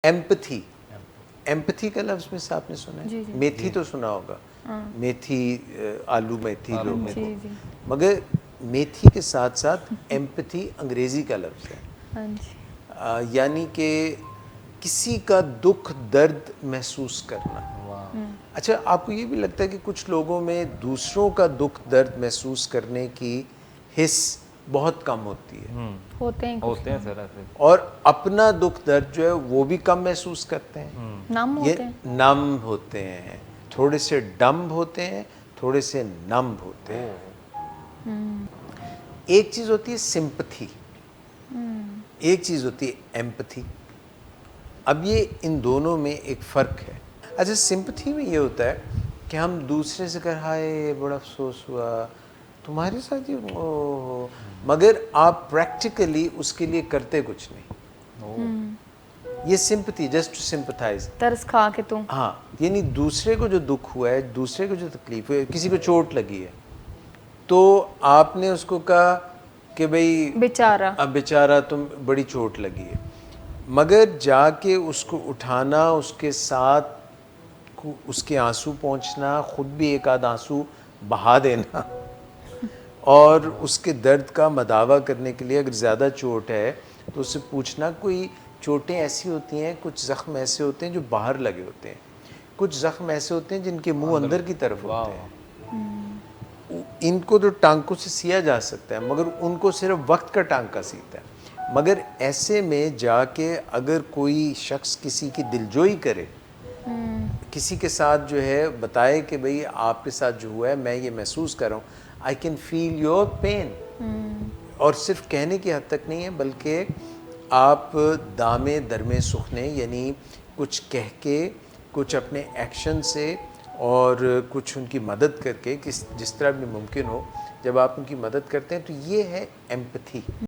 Empathy, empathy का लफ्ज़ में से आपने सुना है? जी, जी। मेथी तो सुना होगा, मेथी आलू मेथी लोग जी, जी। मगर मेथी के साथ साथ एम्पथी अंग्रेज़ी का लफ्ज़ है। हाँ जी। यानी कि किसी का दुख दर्द महसूस करना। अच्छा, आपको ये भी लगता है कि कुछ लोगों में दूसरों का दुख दर्द महसूस करने की हिस्स बहुत कम होती है होते हैं कुछ होते हैं लोग। सर ऐसे। और अपना दुख दर्द जो है वो भी कम महसूस करते हैं। नम ये होते हैं। नम होते हैं, थोड़े से डम्ब होते हैं, थोड़े से नम्ब होते हैं। एक चीज़ होती है सिंपथी, एक चीज़ होती है एम्पथी। अब ये इन दोनों में एक फ़र्क है। अच्छा, सिंपथी में ये होता है कि हम दूसरे से कह हाय बड़ा अफसोस हुआ तुम्हारे साथ ये, ओहो, मगर आप प्रैक्टिकली उसके लिए करते कुछ नहीं। ये सिंपथी, जस्ट टू सिंपथाइज। तरस खा के तुम। हाँ, यानी दूसरे को जो दुख हुआ है, दूसरे को जो तकलीफ है, किसी को चोट लगी है, तो आपने उसको कहा कि भाई बेचारा। अब बेचारा तुम बड़ी चोट लगी है, मगर जाके उसको उठाना, उसके साथ उसके आंसू पहुंचना, खुद भी एक आध आंसू बहा देना और उसके दर्द का मदावा करने के लिए अगर ज़्यादा चोट है तो उससे पूछना, कोई चोटें ऐसी होती हैं, कुछ ज़ख्म ऐसे होते हैं जो बाहर लगे होते हैं, कुछ ज़ख्म ऐसे होते हैं जिनके मुंह अंदर की तरफ होते हैं। इनको तो टांकों से सिया जा सकता है मगर उनको सिर्फ वक्त का टांका सीता है। मगर ऐसे में जाके अगर कोई शख्स किसी की दिलजोई करे, किसी के साथ जो है बताए कि भाई आपके साथ जो हुआ है मैं ये महसूस कर रहा हूँ, I can feel your pain, और सिर्फ कहने की हद तक नहीं है बल्कि आप दामे दरमे सुखने, यानी कुछ कह के, कुछ अपने एक्शन से और कुछ उनकी मदद करके, जिस तरह भी मुमकिन हो, जब आप उनकी मदद करते हैं तो ये है एम्पथी।